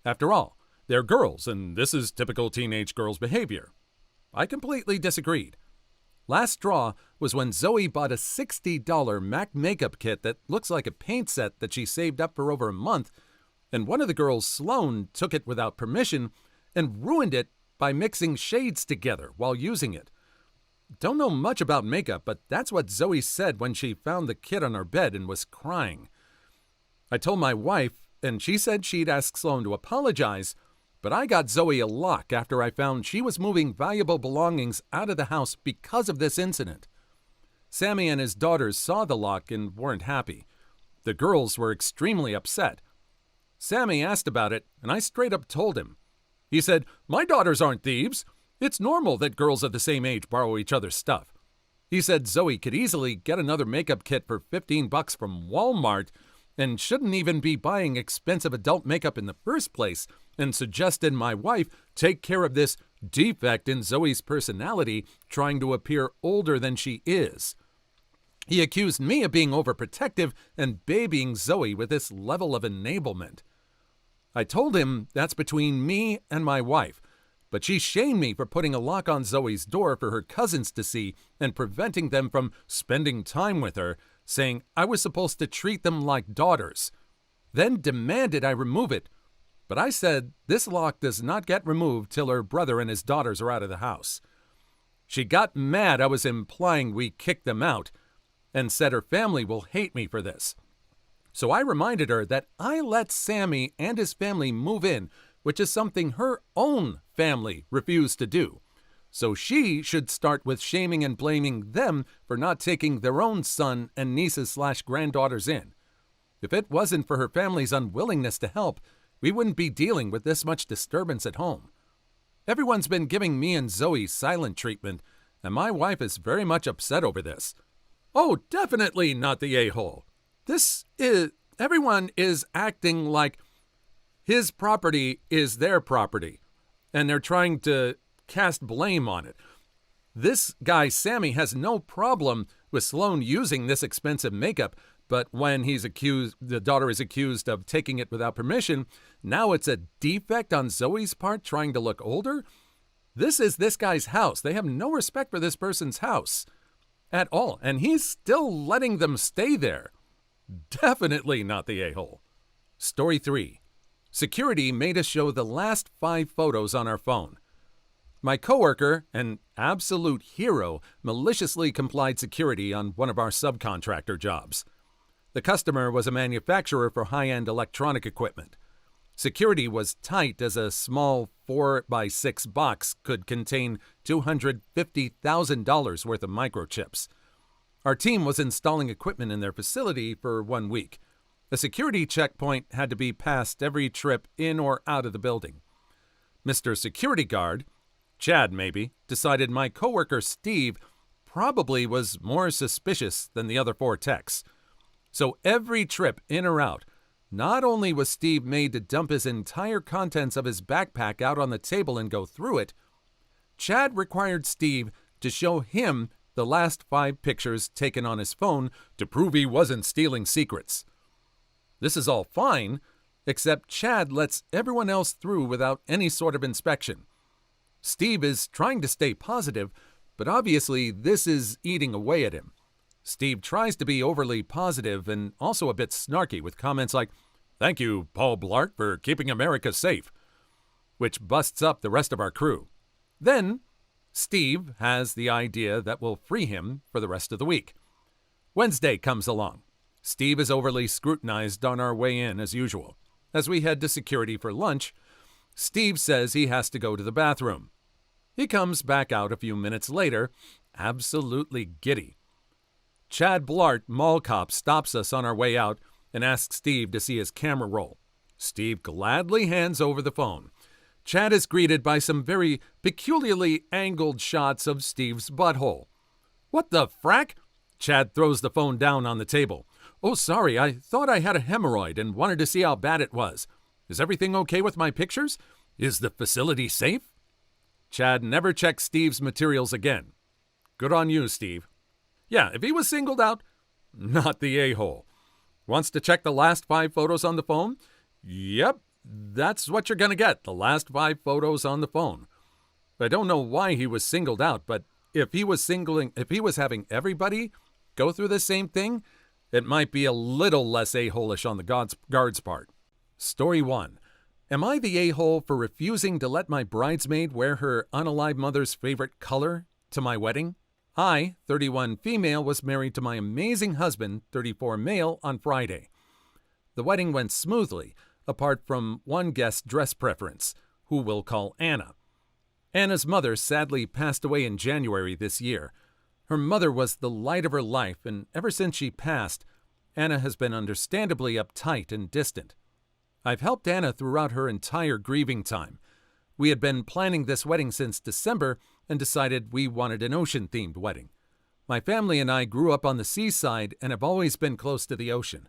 After all, they're girls, and this is typical teenage girls' behavior. I completely disagreed. Last straw was when Zoe bought a $60 MAC makeup kit that looks like a paint set that she saved up for over a month, and one of the girls, Sloane, took it without permission and ruined it by mixing shades together while using it. Don't know much about makeup, but that's what Zoe said when she found the kit on her bed and was crying. I told my wife, and she said she'd ask Sloane to apologize, but I got Zoe a lock after I found she was moving valuable belongings out of the house because of this incident. Sammy and his daughters saw the lock and weren't happy. The girls were extremely upset. Sammy asked about it, and I straight up told him. He said, "My daughters aren't thieves. It's normal that girls of the same age borrow each other's stuff." He said Zoe could easily get another makeup kit for $15 from Walmart and shouldn't even be buying expensive adult makeup in the first place, and suggested my wife take care of this defect in Zoe's personality, trying to appear older than she is. He accused me of being overprotective and babying Zoe with this level of enablement. I told him that's between me and my wife, but she shamed me for putting a lock on Zoe's door for her cousins to see and preventing them from spending time with her, saying I was supposed to treat them like daughters. Then demanded I remove it, but I said this lock does not get removed till her brother and his daughters are out of the house. She got mad I was implying we kicked them out and said her family will hate me for this. So I reminded her that I let Sammy and his family move in, which is something her own family refused to do. So she should start with shaming and blaming them for not taking their own son and nieces/granddaughters in. If it wasn't for her family's unwillingness to help, we wouldn't be dealing with this much disturbance at home. Everyone's been giving me and Zoe silent treatment, and my wife is very much upset over this. Oh, definitely not the a-hole. Everyone is acting like his property is their property, and they're trying to cast blame on it. This guy, Sammy, has no problem with Sloane using this expensive makeup, but when the daughter is accused of taking it without permission, now it's a defect on Zoe's part trying to look older? This is this guy's house. They have no respect for this person's house at all, and he's still letting them stay there. Definitely not the a-hole. Story 3. Security made us show the last 5 photos on our phone. My coworker, an absolute hero, maliciously complied security on one of our subcontractor jobs. The customer was a manufacturer for high-end electronic equipment. Security was tight as a small 4x6 box could contain $250,000 worth of microchips. Our team was installing equipment in their facility for 1 week. A security checkpoint had to be passed every trip in or out of the building. Mr. Security Guard, Chad maybe, decided my coworker Steve probably was more suspicious than the other 4 techs. So every trip in or out, not only was Steve made to dump his entire contents of his backpack out on the table and go through it, Chad required Steve to show him the last 5 pictures taken on his phone to prove he wasn't stealing secrets. This is all fine, except Chad lets everyone else through without any sort of inspection. Steve is trying to stay positive, but obviously this is eating away at him. Steve tries to be overly positive and also a bit snarky with comments like, "Thank you, Paul Blart, for keeping America safe," which busts up the rest of our crew. Then, Steve has the idea that will free him for the rest of the week. Wednesday comes along. Steve is overly scrutinized on our way in as usual. As we head to security for lunch, Steve says he has to go to the bathroom. He comes back out a few minutes later, absolutely giddy. Chad Blart, mall cop, stops us on our way out and asks Steve to see his camera roll. Steve gladly hands over the phone. Chad is greeted by some very peculiarly angled shots of Steve's butthole. "What the frack?" Chad throws the phone down on the table. "Oh, sorry, I thought I had a hemorrhoid and wanted to see how bad it was. Is everything okay with my pictures? Is the facility safe?" Chad never checks Steve's materials again. Good on you, Steve. Yeah, if he was singled out, not the a-hole. Wants to check the last 5 photos on the phone? Yep, that's what you're going to get, the last 5 photos on the phone. I don't know why he was singled out, but if he was having everybody go through the same thing, it might be a little less a-hole-ish on the guard's part. Story 1. Am I the a-hole for refusing to let my bridesmaid wear her unalive mother's favorite color to my wedding? I, 31 female, was married to my amazing husband, 34 male, on Friday. The wedding went smoothly, apart from one guest's dress preference, who we'll call Anna. Anna's mother sadly passed away in January this year. Her mother was the light of her life, and ever since she passed, Anna has been understandably uptight and distant. I've helped Anna throughout her entire grieving time. We had been planning this wedding since December and decided we wanted an ocean-themed wedding. My family and I grew up on the seaside and have always been close to the ocean.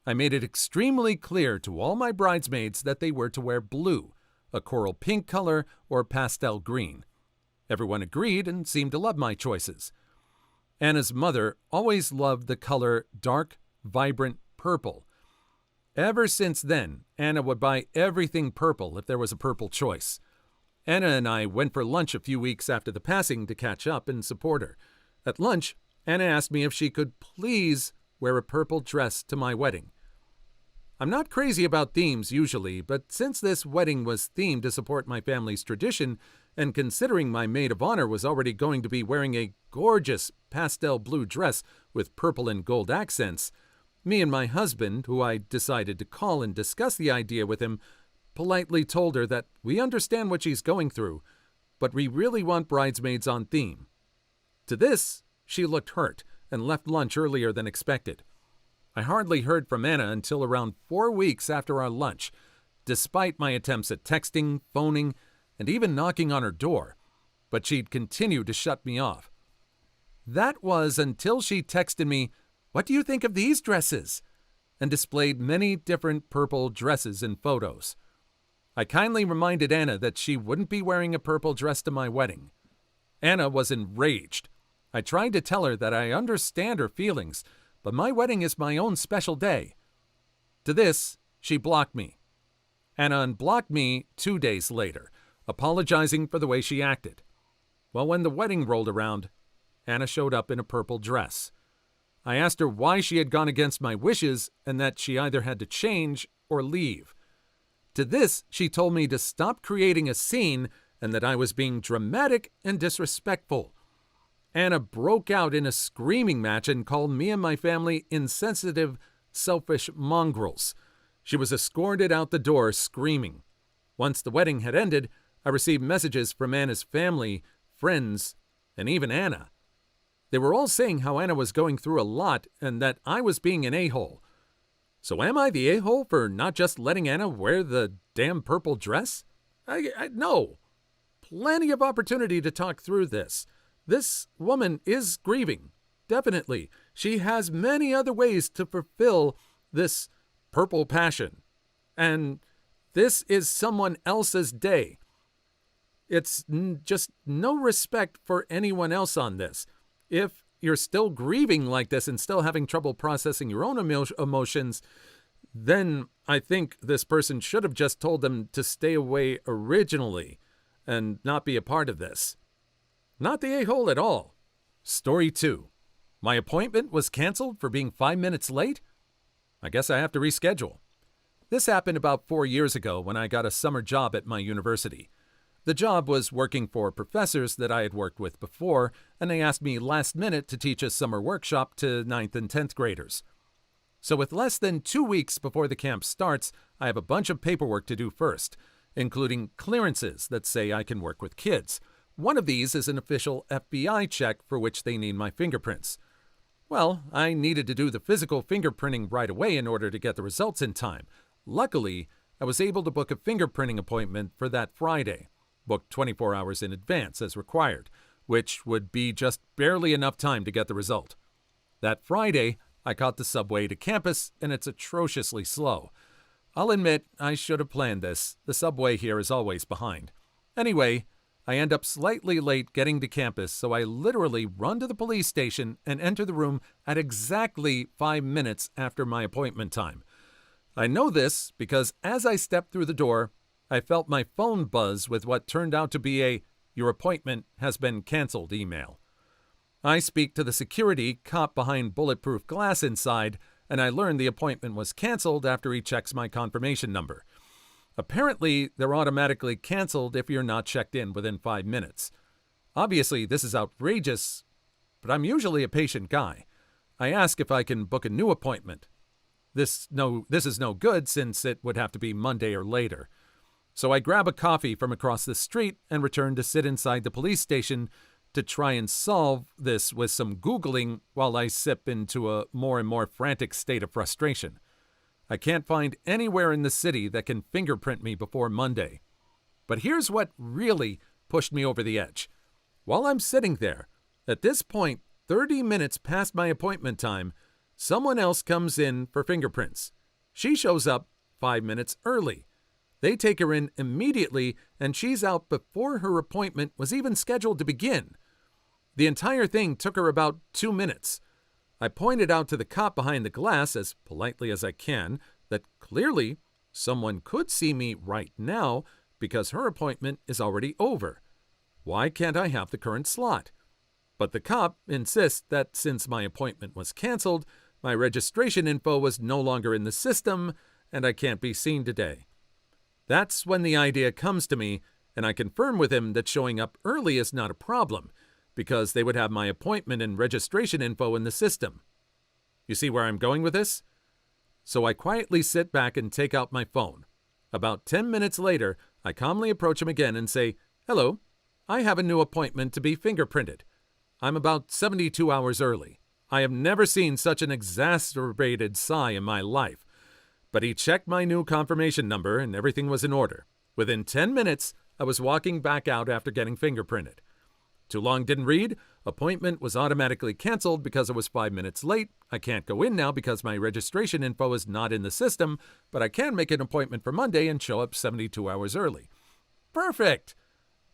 I made it extremely clear to all my bridesmaids that they were to wear blue, a coral pink color, or pastel green. Everyone agreed and seemed to love my choices. Anna's mother always loved the color dark, vibrant purple. Ever since then, Anna would buy everything purple if there was a purple choice. Anna and I went for lunch a few weeks after the passing to catch up and support her. At lunch, Anna asked me if she could please wear a purple dress to my wedding. I'm not crazy about themes usually, but since this wedding was themed to support my family's tradition, and considering my maid of honor was already going to be wearing a gorgeous pastel blue dress with purple and gold accents, me and my husband, who I decided to call and discuss the idea with him, politely told her that we understand what she's going through, but we really want bridesmaids on theme. To this, she looked hurt and left lunch earlier than expected. I hardly heard from Anna until around 4 weeks after our lunch, despite my attempts at texting, phoning, and even knocking on her door, but she'd continued to shut me off. That was until she texted me, "What do you think of these dresses?" and displayed many different purple dresses and photos. I kindly reminded Anna that she wouldn't be wearing a purple dress to my wedding. Anna was enraged. I tried to tell her that I understand her feelings, but my wedding is my own special day. To this, she blocked me. Anna unblocked me 2 days later, apologizing for the way she acted. Well, when the wedding rolled around, Anna showed up in a purple dress. I asked her why she had gone against my wishes and that she either had to change or leave. To this, she told me to stop creating a scene and that I was being dramatic and disrespectful. Anna broke out in a screaming match and called me and my family insensitive, selfish mongrels. She was escorted out the door screaming. Once the wedding had ended, I received messages from Anna's family, friends, and even Anna. They were all saying how Anna was going through a lot and that I was being an a-hole. So am I the a-hole for not just letting Anna wear the damn purple dress? No. Plenty of opportunity to talk through this. This woman is grieving. Definitely. She has many other ways to fulfill this purple passion. And this is someone else's day. It's just no respect for anyone else on this. If you're still grieving like this and still having trouble processing your own emotions, then I think this person should have just told them to stay away originally and not be a part of this. Not the a-hole at all. Story 2. My appointment was canceled for being 5 minutes late? I guess I have to reschedule. This happened about 4 years ago when I got a summer job at my university. The job was working for professors that I had worked with before, and they asked me last minute to teach a summer workshop to 9th and 10th graders. So with less than 2 weeks before the camp starts, I have a bunch of paperwork to do first, including clearances that say I can work with kids. One of these is an official FBI check for which they need my fingerprints. Well, I needed to do the physical fingerprinting right away in order to get the results in time. Luckily, I was able to book a fingerprinting appointment for that Friday, booked 24 hours in advance as required, which would be just barely enough time to get the result. That Friday, I caught the subway to campus, and it's atrociously slow. I'll admit I should have planned this. The subway here is always behind. Anyway, I end up slightly late getting to campus, so I literally run to the police station and enter the room at exactly 5 minutes after my appointment time. I know this because as I stepped through the door, I felt my phone buzz with what turned out to be a "Your appointment has been canceled" email. I speak to the security cop behind bulletproof glass inside, and I learn the appointment was canceled after he checks my confirmation number. Apparently, they're automatically canceled if you're not checked in within 5 minutes. Obviously, this is outrageous, but I'm usually a patient guy. I ask if I can book a new appointment. This is no good since it would have to be Monday or later. So I grab a coffee from across the street and return to sit inside the police station to try and solve this with some Googling while I sip into a more and more frantic state of frustration. I can't find anywhere in the city that can fingerprint me before Monday. But here's what really pushed me over the edge. While I'm sitting there, at this point, 30 minutes past my appointment time, someone else comes in for fingerprints. She shows up 5 minutes early. They take her in immediately, and she's out before her appointment was even scheduled to begin. The entire thing took her about 2 minutes. I pointed out to the cop behind the glass, as politely as I can, that clearly someone could see me right now because her appointment is already over. Why can't I have the current slot? But the cop insists that since my appointment was canceled, my registration info was no longer in the system and I can't be seen today. That's when the idea comes to me, and I confirm with him that showing up early is not a problem, because they would have my appointment and registration info in the system. You see where I'm going with this? So I quietly sit back and take out my phone. About 10 minutes later, I calmly approach him again and say, "Hello, I have a new appointment to be fingerprinted. I'm about 72 hours early. I have never seen such an exacerbated sigh in my life." But he checked my new confirmation number and everything was in order. Within 10 minutes, I was walking back out after getting fingerprinted. Too long didn't read. Appointment was automatically canceled because I was 5 minutes late. I can't go in now because my registration info is not in the system, but I can make an appointment for Monday and show up 72 hours early. Perfect!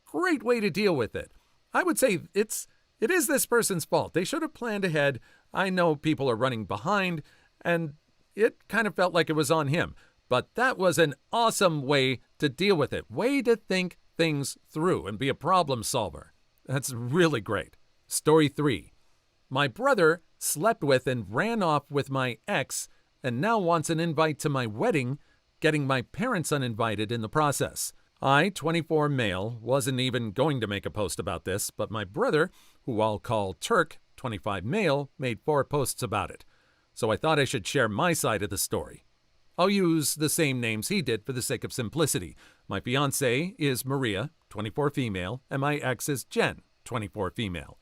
Great way to deal with it. I would say it is this person's fault. They should have planned ahead. I know people are running behind, and it kind of felt like it was on him. But that was an awesome way to deal with it. Way to think things through and be a problem solver. That's really great. Story 3. My brother slept with and ran off with my ex and now wants an invite to my wedding, getting my parents uninvited in the process. I, 24 male, wasn't even going to make a post about this, but my brother, who I'll call Turk, 25 male, made 4 posts about it. So I thought I should share my side of the story. I'll use the same names he did for the sake of simplicity. My fiancée is Maria, 24 female, and my ex is Jen, 24 female.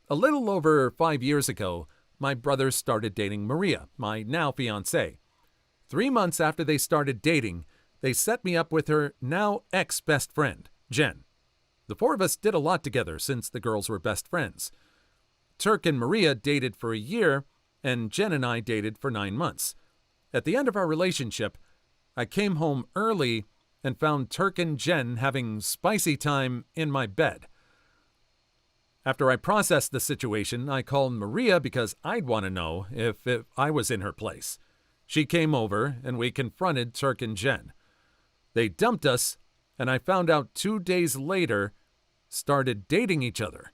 A little over 5 years ago, my brother started dating Maria, my now fiancée. 3 months after they started dating, they set me up with her now ex-best friend, Jen. The 4 of us did a lot together since the girls were best friends. Turk and Maria dated for a year, and Jen and I dated for 9 months. At the end of our relationship, I came home early and found Turk and Jen having spicy time in my bed. After I processed the situation, I called Maria because I'd want to know if I was in her place. She came over, and we confronted Turk and Jen. They dumped us, and I found out 2 days later, started dating each other.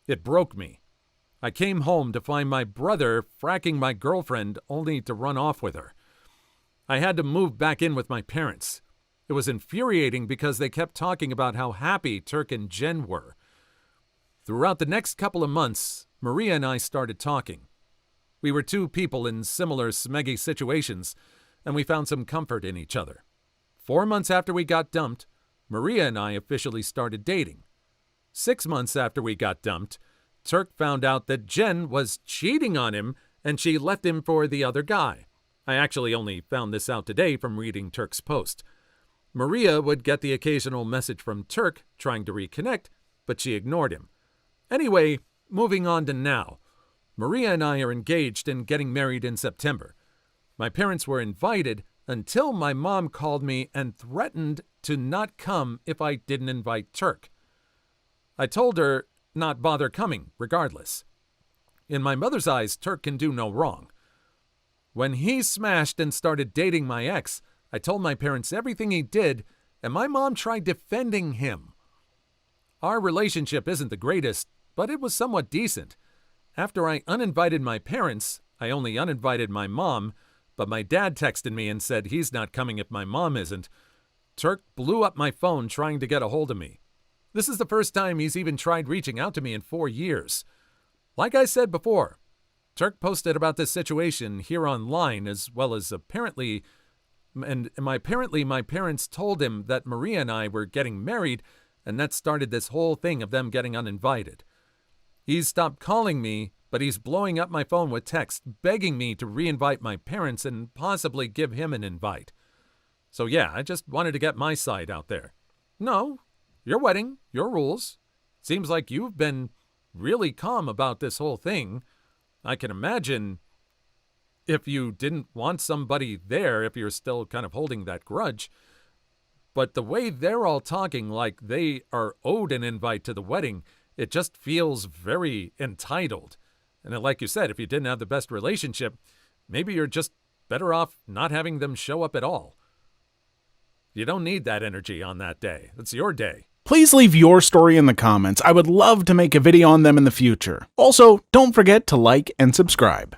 It broke me. I came home to find my brother fracking my girlfriend only to run off with her. I had to move back in with my parents. It was infuriating because they kept talking about how happy Turk and Jen were. Throughout the next couple of months, Maria and I started talking. We were 2 people in similar smeggy situations, and we found some comfort in each other. 4 months after we got dumped, Maria and I officially started dating. 6 months after we got dumped, Turk found out that Jen was cheating on him and she left him for the other guy. I actually only found this out today from reading Turk's post. Maria would get the occasional message from Turk trying to reconnect, but she ignored him. Anyway, moving on to now. Maria and I are engaged and getting married in September. My parents were invited until my mom called me and threatened to not come if I didn't invite Turk. I told her not bother coming, regardless. In my mother's eyes, Turk can do no wrong. When he smashed and started dating my ex, I told my parents everything he did, and my mom tried defending him. Our relationship isn't the greatest, but it was somewhat decent. After I uninvited my parents, I only uninvited my mom, but my dad texted me and said he's not coming if my mom isn't. Turk blew up my phone trying to get a hold of me. This is the first time he's even tried reaching out to me in 4 years. Like I said before, Turk posted about this situation here online as well as apparently my parents told him that Maria and I were getting married, and that started this whole thing of them getting uninvited. He's stopped calling me, but he's blowing up my phone with texts begging me to reinvite my parents and possibly give him an invite. So yeah, I just wanted to get my side out there. No, your wedding, your rules. Seems like you've been really calm about this whole thing. I can imagine if you didn't want somebody there, if you're still kind of holding that grudge. But the way they're all talking like they are owed an invite to the wedding, it just feels very entitled. And like you said, if you didn't have the best relationship, maybe you're just better off not having them show up at all. You don't need that energy on that day. It's your day. Please leave your story in the comments. I would love to make a video on them in the future. Also, don't forget to like and subscribe.